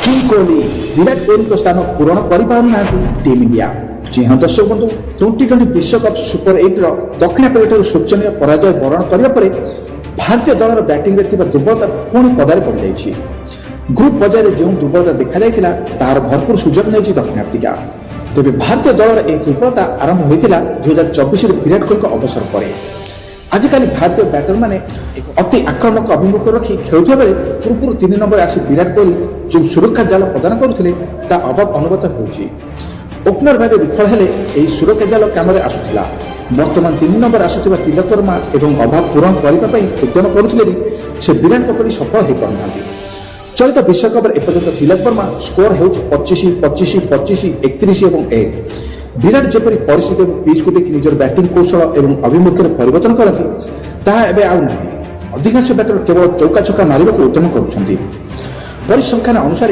King Kohli Virat Kohli को स्थान पूरण कर टीम इंडिया। जी हाँ दर्शक बंधु, टी20 विश्वकप सुपर 8 दक्षिण आफ्रिका शोचनीय पराजय वरण करने पर भारतीय दलर बैटिंग में दुर्बलता पुणी पदार पड़ जाए। ग्रुप पर्यायर जो दुर्बलता देखा तार भरपूर सुजोग नहीं दक्षिण आफ्रिका। तेज भारतीय दलर यह दुर्बलता आरंभ होता 2024 विराट कोहली अवसर पर। आजिकाली भारतीय बैटर मैंने अति आक्रमक अभिमुख रखी खेलुवा बेले पूर्व 3 नंबर आसी विराट कोहली जो सुरक्षा जाल प्रदान करुले अभाव अनुभूत होउछि। ओपनर भाव विफल हेले यही सुरक्षा जाल काम आसूला। वर्तमान 3 नंबर आसुवा तिलक वर्मा एवं अभाव पूरण करने उद्यम करुले भी से विराट कोहली सफल हो पारना। चलित विश्वकप एपर्यंत तिलक वर्मा स्कोर हो 25, 25, 25, 31 और 1। विराट जपरी परिस्थिति और पिच को देखि निजर बैटिंग कौशल और अभिमुख्य परिवर्तन करती ताहा एबे आउ नहीं। अधिकांश बैटर केवल चौका छक्का मारिबाकू उद्यम करुछन्ति। परिसंख्यान अनुसार